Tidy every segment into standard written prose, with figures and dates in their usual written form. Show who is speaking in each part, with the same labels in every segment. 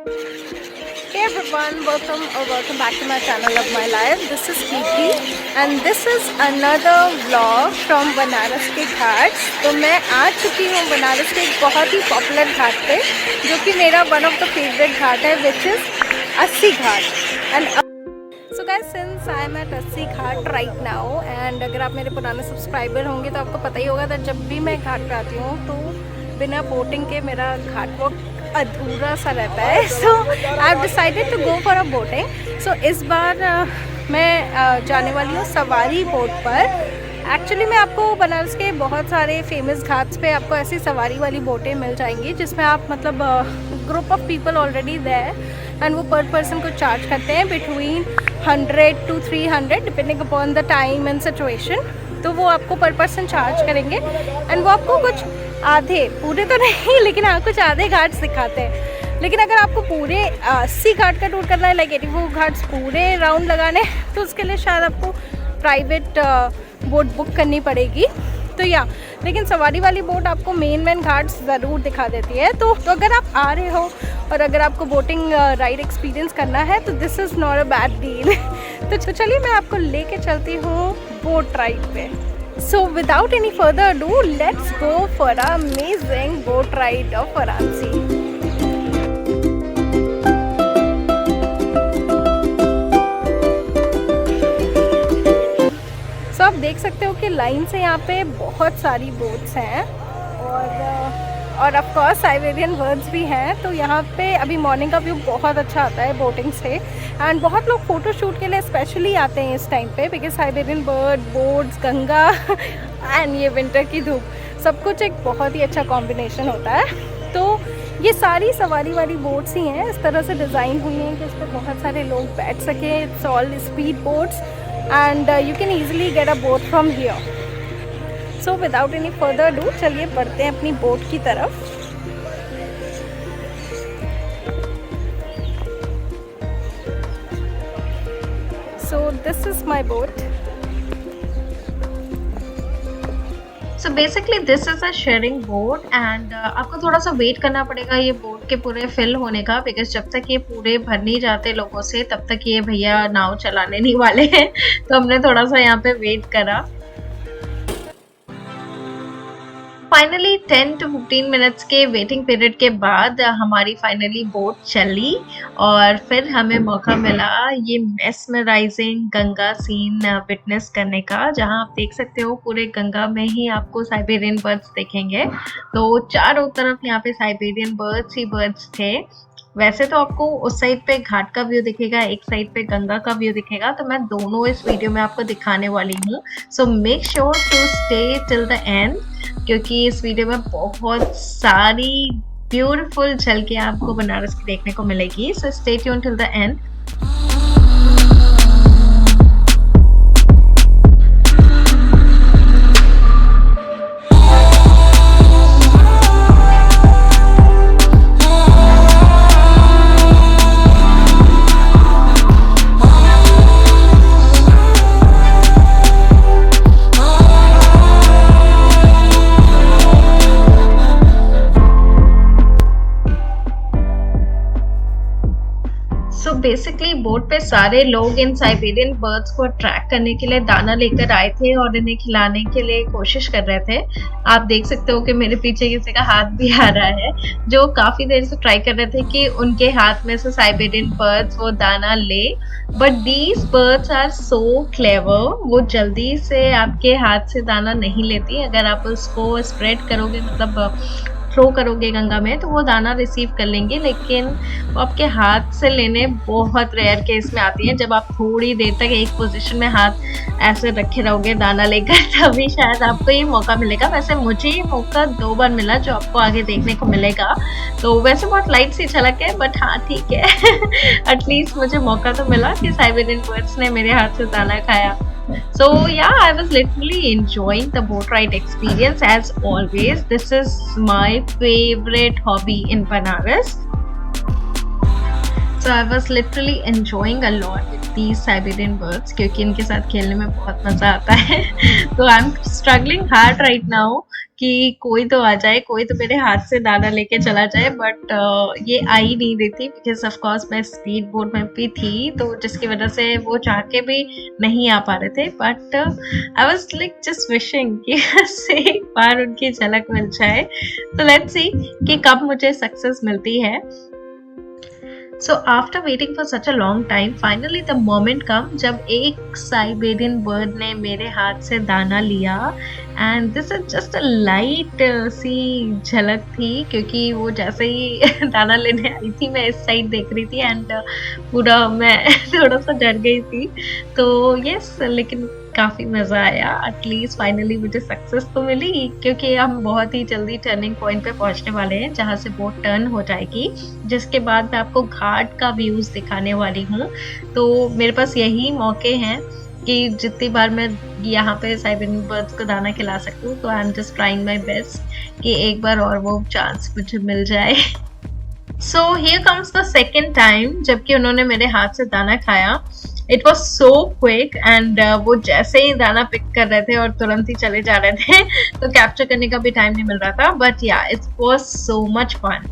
Speaker 1: Hey everyone, welcome back to my channel of my life. This is Kiki and this is another vlog from Banaras के घाट। तो मैं आ चुकी हूँ बनारस के एक बहुत ही पॉपुलर घाट पे, जो कि मेरा one of the favourite ghat है, which is Assi Ghat. And so guys, since I am at Assi Ghat right now, and अगर आप मेरे पुराने सब्सक्राइबर होंगे तो आपको पता ही होगा कि जब भी मैं घाट पे आती हूँ तो बिना बोटिंग के मेरा घाट वॉक अधूरा सा रहता है। So I have decided to go for a boating. So इस बार मैं जाने वाली हूँ सवारी बोट पर। एक्चुअली मैं आपको बनारस के बहुत सारे फेमस घाट्स पे आपको ऐसी सवारी वाली बोटें मिल जाएंगी जिसमें आप मतलब group of people already there and वो पर पर्सन को चार्ज करते हैं between 100 to 300 depending upon the time and situation. तो वो आपको पर पर्सन चार्ज करेंगे एंड वो आपको कुछ आधे, पूरे तो नहीं लेकिन हाँ कुछ आधे घाट्स दिखाते हैं। लेकिन अगर आपको पूरे 80 घाट का टूर करना है, लाइक 84 घाट्स पूरे राउंड लगाने, तो उसके लिए शायद आपको प्राइवेट बोट बुक करनी पड़ेगी। तो लेकिन सवारी वाली बोट आपको मेन घाट्स ज़रूर दिखा देती है। तो अगर आप आ रहे हो और अगर आपको बोटिंग राइड एक्सपीरियंस करना है तो this is not a bad deal. तो चलिए मैं आपको लेके चलती हूँ बोट राइड पे। So without any further ado, let's go for an amazing boat ride of Varanasi. So आप देख सकते हो कि लाइन से यहाँ पे बहुत सारी बोट्स हैं और ऑफ कोर्स साइबेरियन बर्ड्स भी हैं। तो यहाँ पे अभी मॉर्निंग का व्यू बहुत अच्छा आता है बोटिंग से, एंड बहुत लोग फ़ोटो शूट के लिए स्पेशली आते हैं इस टाइम पे, because Siberian bird, boats, Ganga and ये विंटर की धूप, सब कुछ एक बहुत ही अच्छा कॉम्बिनेशन होता है। तो ये सारी सवारी वाली बोट्स ही हैं, इस तरह से डिज़ाइन हुई हैं कि इस पर बहुत सारे लोग बैठ सकें। It's all speed boats and you can easily get a boat from here. So without any further do चलिए बढ़ते हैं अपनी बोट की तरफ। So this is my boat.
Speaker 2: So basically this is a sharing boat and आपको थोड़ा सा wait करना पड़ेगा ये बोट के पूरे फिल होने का, बिकॉज जब तक ये पूरे भर नहीं जाते लोगों से तब तक ये भैया नाव चलाने नहीं वाले हैं। तो हमने थोड़ा सा यहाँ पे वेट करा। फाइनली 10 to 15 मिनट्स के वेटिंग पीरियड के बाद हमारी फाइनली बोट चली और फिर हमें मौका मिला ये मेस्मराइजिंग गंगा सीन विटनेस करने का, जहां आप देख सकते हो पूरे गंगा में ही आपको साइबेरियन बर्ड्स दिखेंगे। तो चारों तरफ यहाँ पे साइबेरियन बर्ड्स ही बर्ड्स थे। वैसे तो आपको उस साइड पे घाट का व्यू दिखेगा, एक साइड पे गंगा का व्यू दिखेगा, तो मैं दोनों इस वीडियो में आपको दिखाने वाली हूँ। So make sure to stay till the end, क्योंकि इस वीडियो में बहुत सारी ब्यूटीफुल झलकियाँ आपको बनारस की देखने को मिलेगी। So stay tune till the and. Basically boat पे सारे लोग इन साइबेरियन बर्ड्स को अट्रैक्ट करने के लिए दाना लेकर आए थे और इन्हें खिलाने के लिए कोशिश कर रहे थे। आप देख सकते हो कि मेरे पीछे किसी का हाथ भी आ रहा है, जो काफी देर से ट्राई कर रहे थे कि उनके हाथ में से साइबेरियन बर्ड्स वो दाना ले। But these birds are so clever, वो जल्दी से आपके हाथ से दाना नहीं लेती। अगर आप उसको स्प्रेड करोगे, मतलब थ्रो करोगे गंगा में, तो वो दाना रिसीव कर लेंगे, लेकिन वो आपके हाथ से लेने बहुत रेयर केस में आती है। जब आप थोड़ी देर तक एक पोजीशन में हाथ ऐसे रखे रहोगे दाना लेकर, तभी शायद आपको ये मौका मिलेगा। वैसे मुझे ये मौका 2 बार मिला, जो आपको आगे देखने को मिलेगा। तो वैसे बहुत लाइट सी झलक है, बट हाँ ठीक है एटलीस्ट मुझे मौका तो मिला कि साइबेरियन बर्ड्स ने मेरे हाथ से दाना खाया। So yeah, I was literally enjoying the boat ride experience as always. This is my favorite hobby in Banaras. So I was literally enjoying a lot with these Siberian birds क्योंकि इनके साथ खेलने में बहुत मजा आता है। तो I'm struggling hard right now कि कोई तो आ जाए, कोई तो मेरे हाथ से दाना लेके चला जाए, बट ये आ ही नहीं रही थी बिकॉज ऑफ कोर्स मैं स्पीड बोट में भी थी, तो जिसकी वजह से वो चाह के भी नहीं आ पा रहे थे। But I was like just wishing कि बस एक बार उनकी झलक मिल जाए। तो लेट्स सी कि कब मुझे सक्सेस मिलती है। So after waiting for such a long time, finally the moment come जब एक साइबेरियन बर्ड ने मेरे हाथ से दाना लिया, and this is just a light सी झलक थी, क्योंकि वो जैसे ही दाना लेने आई थी मैं इस साइड देख रही थी एंड पूरा मैं थोड़ा सा डर गई थी। तो यस, लेकिन काफ़ी मज़ा आया। एटलीस्ट फाइनली मुझे सक्सेस तो मिली, क्योंकि हम बहुत ही जल्दी टर्निंग पॉइंट पे पहुंचने वाले हैं जहां से बोट टर्न हो जाएगी, जिसके बाद मैं आपको घाट का व्यूज़ दिखाने वाली हूँ। तो मेरे पास यही मौके हैं कि जितनी बार मैं यहाँ पे साइबेरियन बर्ड्स को दाना खिला सकूँ, तो I am just trying my best कि एक बार और वो चांस मुझे मिल जाए। So here comes the second time जबकि उन्होंने मेरे हाथ से दाना खाया। It was so quick and वो जैसे ही दाना पिक कर रहे थे और तुरंत ही चले जा रहे थे, तो कैप्चर करने का भी टाइम नहीं मिल रहा था। But yeah, it was so much fun.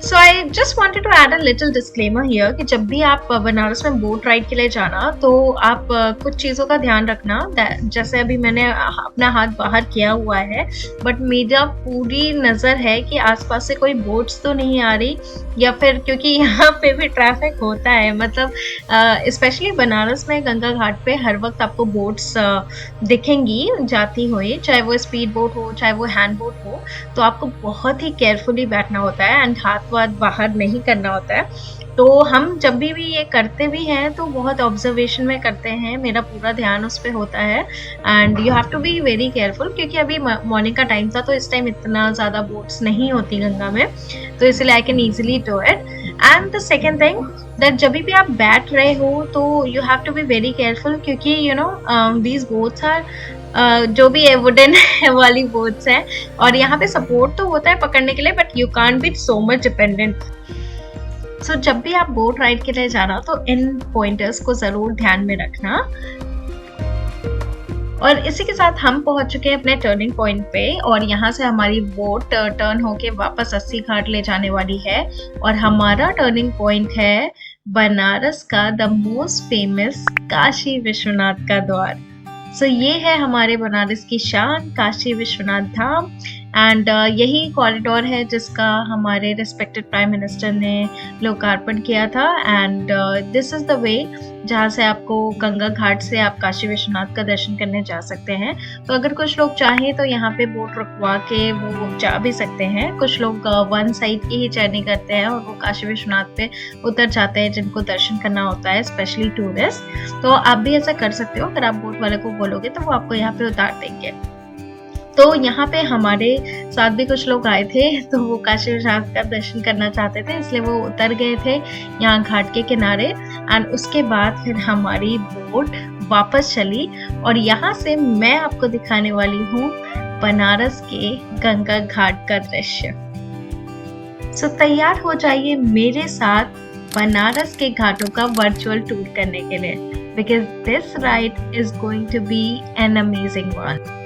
Speaker 2: So I just wanted to add a little disclaimer here कि जब भी आप बनारस में बोट राइड के लिए जाना, तो आप कुछ चीज़ों का ध्यान रखना। जैसे अभी मैंने अपना हाथ बाहर किया हुआ है, बट मेरा पूरी नज़र है कि आसपास से कोई बोट्स तो नहीं आ रही, या फिर क्योंकि यहाँ पे भी ट्रैफिक होता है, मतलब स्पेशली बनारस में गंगा घाट पे हर वक्त आपको बोट्स दिखेंगी जाती हुई, चाहे वो स्पीड बोट हो चाहे वो हैंड बोट हो। तो आपको बहुत ही केयरफुली बैठना होता है एंड हाथ वाथ बाहर नहीं करना होता है। तो हम जब भी ये करते भी हैं तो बहुत ऑब्जर्वेशन में करते हैं, मेरा पूरा ध्यान उस पर होता है and you have to be very careful, क्योंकि अभी मॉर्निंग का टाइम था तो इस टाइम इतना ज़्यादा बोट्स नहीं होती गंगा में, तो इसलिए I can easily do it. And the second thing that जब भी आप बैठ रहे हो तो you have to be very careful, क्योंकि you know these boats are जो भी है वुडन वाली बोट्स हैं, और यहाँ पे सपोर्ट तो होता है पकड़ने के लिए, but you can't be so much dependent. So जब भी आप बोट राइड के लिए जाना तो इन पॉइंटर्स को ज़रूर ध्यान में रखना। और इसी के साथ हम पहुंच चुके हैं अपने टर्निंग पॉइंट पे, और यहाँ से हमारी बोट टर्न होके वापस अस्सी घाट ले जाने वाली है, और हमारा टर्निंग पॉइंट है बनारस का the most famous Kashi Vishwanath का द्वार। सो ये है हमारे बनारस की शान, काशी विश्वनाथ धाम, एंड यही कॉरिडोर है जिसका हमारे रिस्पेक्टेड प्राइम मिनिस्टर ने लोकार्पण किया था। And this is the way जहाँ से आपको गंगा घाट से आप काशी विश्वनाथ का दर्शन करने जा सकते हैं। तो अगर कुछ लोग चाहें तो यहाँ पे बोट रुकवा के वो जा भी सकते हैं। कुछ लोग वन साइड की ही जर्नी करते हैं और वो काशी विश्वनाथ पे उतर जाते हैं जिनको दर्शन करना होता है, स्पेशली टूरिस्ट। तो आप भी ऐसा कर सकते हो, अगर आप बोट वाले को बोलोगे तो वो आपको यहाँ पे उतार देंगे। तो यहाँ पे हमारे साथ भी कुछ लोग आए थे, तो वो काशी विश्वनाथ का दर्शन करना चाहते थे, इसलिए वो उतर गए थे यहाँ घाट के किनारे। एंड उसके बाद फिर हमारी बोट वापस चली, और यहाँ से मैं आपको दिखाने वाली हूँ बनारस के गंगा घाट का दृश्य। सो तैयार हो जाइए मेरे साथ बनारस के घाटों का वर्चुअल टूर करने के लिए, because this ride is going to be an amazing one.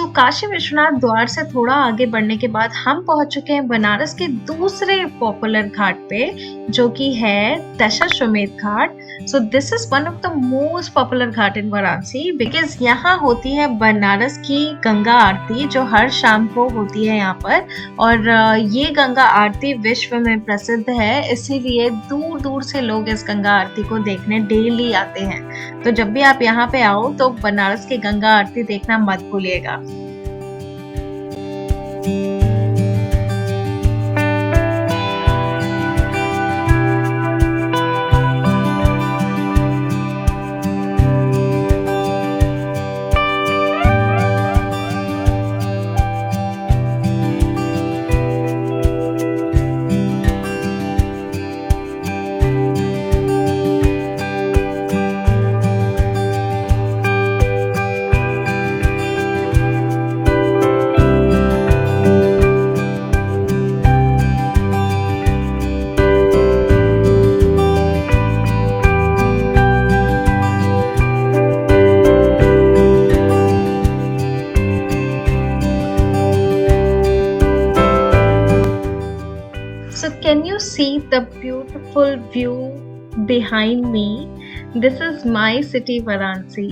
Speaker 2: Kashi Vishwanath द्वार से थोड़ा आगे बढ़ने के बाद हम पहुंच चुके हैं बनारस के दूसरे पॉपुलर घाट पे, जो कि है Dashashwamedh Ghat. So this is one of the most popular ghat in Varanasi because यहाँ होती है बनारस की गंगा आरती, जो हर शाम को होती है यहाँ पर। और ये गंगा आरती विश्व में प्रसिद्ध है, इसीलिए दूर दूर से लोग इस गंगा आरती को देखने डेली आते हैं। तो जब भी आप यहाँ पे आओ तो बनारस की गंगा आरती देखना मत भूलिएगा। So can you see the beautiful view behind me? This is my city Varanasi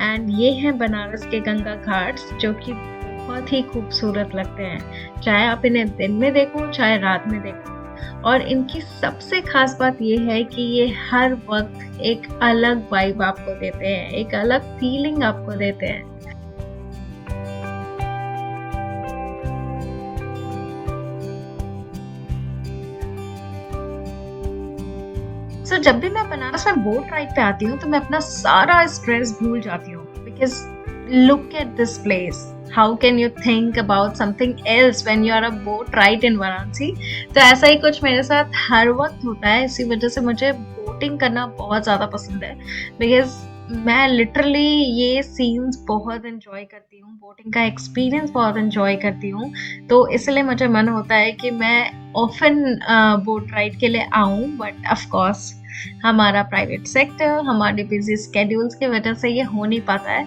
Speaker 2: and ये हैं बनारस के गंगा घाट्स, जो कि बहुत ही खूबसूरत लगते हैं, चाहे आप इन्हें दिन में देखो चाहे रात में देखो। और इनकी सबसे खास बात ये है कि ये हर वक्त एक अलग वाइब आपको देते हैं, एक अलग फीलिंग आपको देते हैं। So, जब भी मैं बनारस में बोट राइड पे आती हूँ तो मैं अपना सारा स्ट्रेस भूल जाती हूँ, because look at this place. How can you think about something else when you are a boat ride in Varanasi. तो ऐसा ही कुछ मेरे साथ हर वक्त होता है, इसी वजह से मुझे बोटिंग करना बहुत ज़्यादा पसंद है, बिकॉज मैं लिटरली ये सीन्स बहुत एंजॉय करती हूँ, बोटिंग का एक्सपीरियंस बहुत एंजॉय करती हूँ। तो इसलिए मुझे मन होता है कि मैं ऑफन बोट राइड के लिए आऊँ, बट ऑफ कोर्स हमारा प्राइवेट सेक्टर, हमारे बिजी स्केड्यूल्स की वजह से ये हो नहीं पाता है।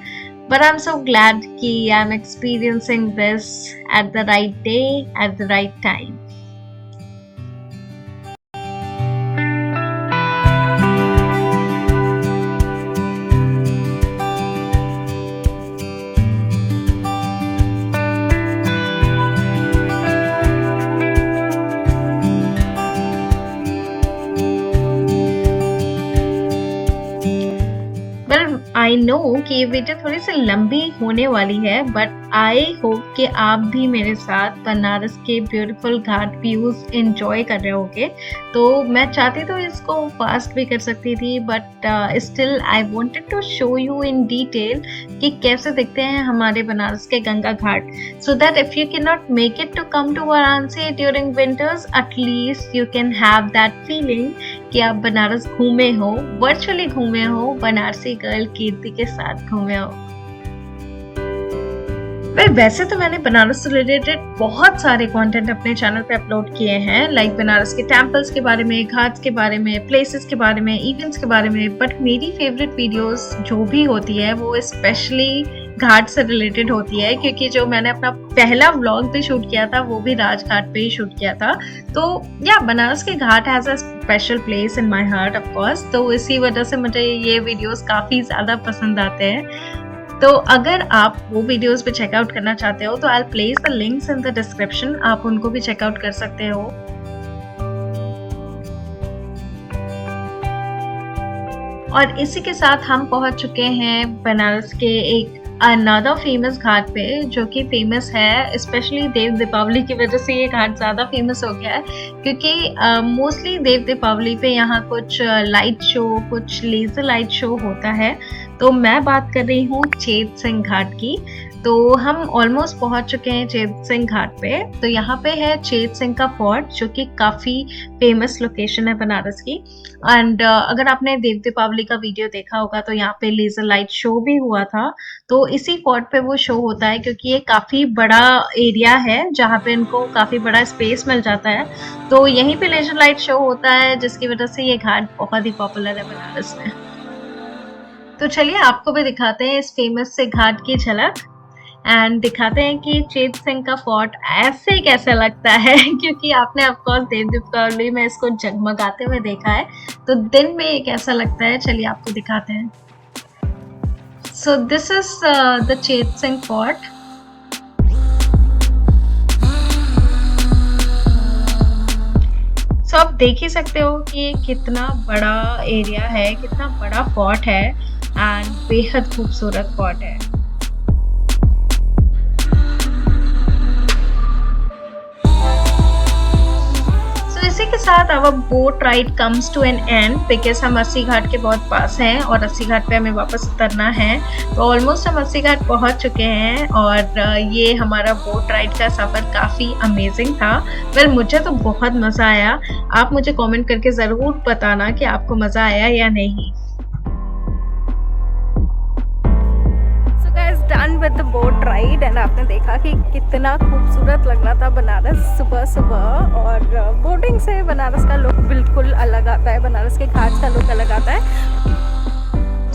Speaker 2: But I am so glad कि I am experiencing this at the right day at the right time. I know कि ये वीडियो थोड़ी सी लंबी होने वाली है, बट आई होप कि आप भी मेरे साथ बनारस के ब्यूटीफुल घाट व्यूज एंजॉय कर रहे होगे। तो मैं चाहती तो इसको फास्ट भी कर सकती थी, but still I wanted to show you in detail कि कैसे दिखते हैं हमारे बनारस के Ganga ghat, so that if you can not make it to come to Varanasi during winters, at least you can have that feeling कि आप बनारस घूमे हो, वर्चुअली घूमे हो, बनारसी गर्ल कीर्ति के साथ घूमे हो। वैसे तो मैंने बनारस से रिलेटेड बहुत सारे कंटेंट अपने चैनल पे अपलोड किए हैं, लाइक बनारस के टेम्पल्स के बारे में, घाट्स के बारे में, प्लेसेस के बारे में, इवेंट्स के बारे में, बट मेरी फेवरेट वीडियोस जो भी होती है वो स्पेशली घाट से रिलेटेड होती है, क्योंकि जो मैंने अपना पहला व्लॉग भी शूट किया था वो भी राजघाट पे ही शूट किया था। तो या बनारस के ghat has a special place in my heart of course, तो इसी वजह से मुझे ये वीडियोस काफ़ी ज़्यादा पसंद आते हैं। तो अगर आप वो वीडियोस भी चेकआउट करना चाहते हो तो I will place the links in the description, आप उनको भी चेकआउट कर सकते हो। और इसी के साथ हम पहुंच चुके हैं बनारस के एक अनदर फेमस घाट पे, जो कि फेमस है स्पेशली देव दीपावली की वजह से। ये घाट ज़्यादा फेमस हो गया है क्योंकि मोस्टली देव दीपावली पे यहाँ कुछ लाइट शो, कुछ लेजर लाइट शो होता है। तो मैं बात कर रही हूँ चेत सिंह घाट की। तो हम ऑलमोस्ट पहुंच चुके हैं चेत सिंह घाट पे। तो यहाँ पे है चेत सिंह का फोर्ट, जो कि काफ़ी फेमस लोकेशन है बनारस की। एंड अगर आपने देव दीपावली का वीडियो देखा होगा तो यहाँ पे लेजर लाइट शो भी हुआ था। तो इसी फोर्ट पे वो शो होता है क्योंकि ये काफ़ी बड़ा एरिया है जहाँ पे इनको काफ़ी बड़ा स्पेस मिल जाता है। तो यहीं पे लेजर लाइट शो होता है, जिसकी वजह से ये घाट बहुत ही पॉपुलर है बनारस में। तो चलिए आपको भी दिखाते हैं इस फेमस से घाट की झलक। एंड दिखाते हैं कि चेत सिंह का फोर्ट ऐसे कैसा लगता है क्योंकि आपने ऑफकोर्स देव दीपावली में इसको जगमगाते हुए देखा है, तो दिन में ये कैसा लगता है चलिए आपको दिखाते हैं। सो दिस इज द चेत सिंह फोर्ट। तो आप देख ही सकते हो कि ये कितना बड़ा एरिया है, कितना बड़ा फोर्ट है एंड बेहद खूबसूरत फोर्ट है। इसी के साथ our boat ride comes to an end because हम अस्सी घाट के बहुत पास हैं और अस्सी घाट पे हमें वापस उतरना है। तो ऑलमोस्ट हम अस्सी घाट पहुंच चुके हैं और ये हमारा बोट राइड का सफ़र काफ़ी अमेजिंग था। वेल मुझे तो बहुत मज़ा आया। आप मुझे कमेंट करके ज़रूर बताना कि आपको मज़ा आया या नहीं।
Speaker 1: Done with the boat ride and आपने देखा कि कितना खूबसूरत लग रहा था बनारस सुबह सुबह, और बोटिंग से बनारस का लुक बिल्कुल अलग आता है, बनारस के घाट का लुक अलग आता है।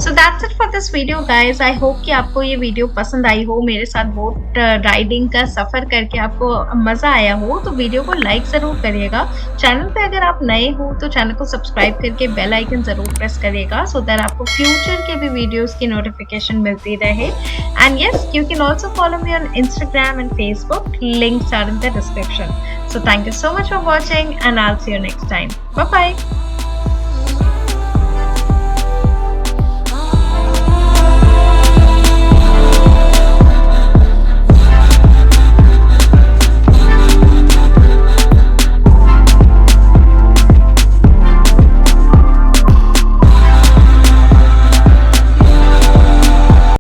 Speaker 2: So that's it for this video guys. I hope कि आपको ये वीडियो पसंद आई हो, मेरे साथ बोट राइडिंग का सफ़र करके आपको मज़ा आया हो। तो वीडियो को लाइक ज़रूर करिएगा। चैनल पे अगर आप नए हो तो चैनल को सब्सक्राइब करके बेल आइकन ज़रूर प्रेस करिएगा सो दैट आपको फ्यूचर के भी वीडियोज़ की नोटिफिकेशन मिलती रहे। And yes, you can also follow me on Instagram and Facebook, links are in the description. So thank you so much for watching and I'll see you next time. Bye bye.